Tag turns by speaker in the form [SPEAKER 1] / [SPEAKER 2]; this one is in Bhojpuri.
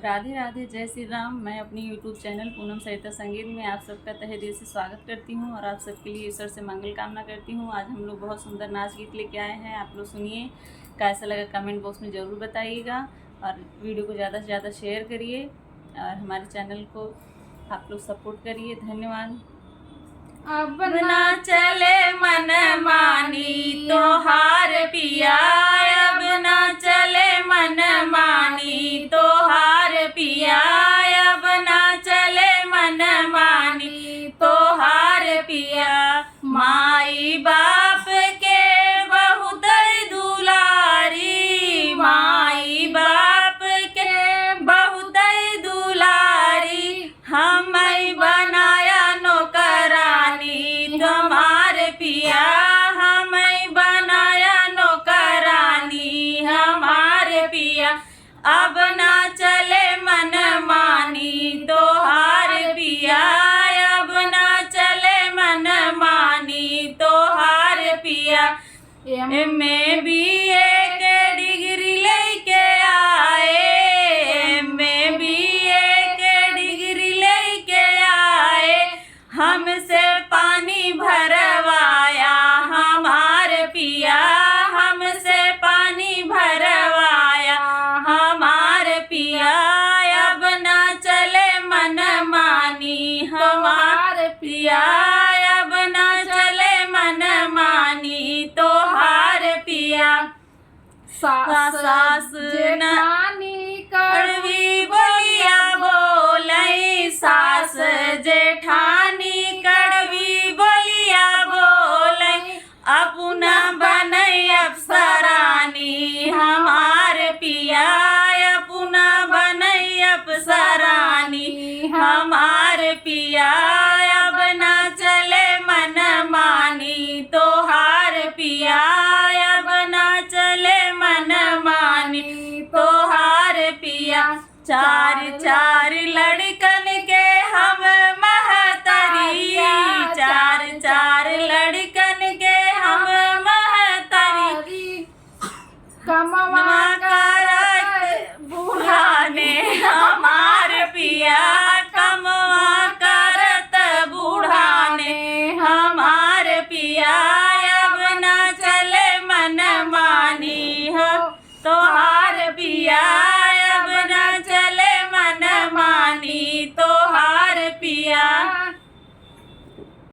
[SPEAKER 1] राधे राधे, जय श्री राम। मैं अपनी यूट्यूब चैनल पूनम सरिता संगीत में आप सबका तहे दिल से स्वागत करती हूं और आप सबके लिए ईश्वर से मंगल कामना करती हूं। आज हम लोग बहुत सुंदर नाच गीत लेके आए हैं, आप लोग सुनिए। कैसा लगा कमेंट बॉक्स में ज़रूर बताइएगा और वीडियो को ज़्यादा से ज़्यादा शेयर करिए और हमारे चैनल को आप लोग सपोर्ट करिए। धन्यवाद।
[SPEAKER 2] अब ना चले मन मानी तोहार पिया, अब ना चले मन मानी तोहार पिया, अब ना चले मन मानी तोहार पिया। माई बाप के बहुत दुलारी, माई बाप के बहुत दुलारी, हम बनाया नौकरानी हमार पिया, हमें बनाया नौकरानी हमार पिया। अब ना चले मन मानी तोहार पिया, अब ना चले मन मानी तोहार पिया। में भी एक डिग्री लेके आए, में भी एक डिग्री लेके आए, हमसे पानी भरवाया हमार पिया, हमसे पानी भरवाया हमार पिया। अब ना चले मन मानी हमार पिया, अब ना चले मन मानी तोहार पिया। सास जेठानी कड़वी बोलिया बोलई, सास जेठानी कड़वी बोलिया बोलई, अपना बनई अफसरानी हमार पिया, अपना बनई अफसरानी हमार पिया। अब ना चले मन मानी तोहार पिया, अब ना चले मन मानी तोहार पिया। चार चार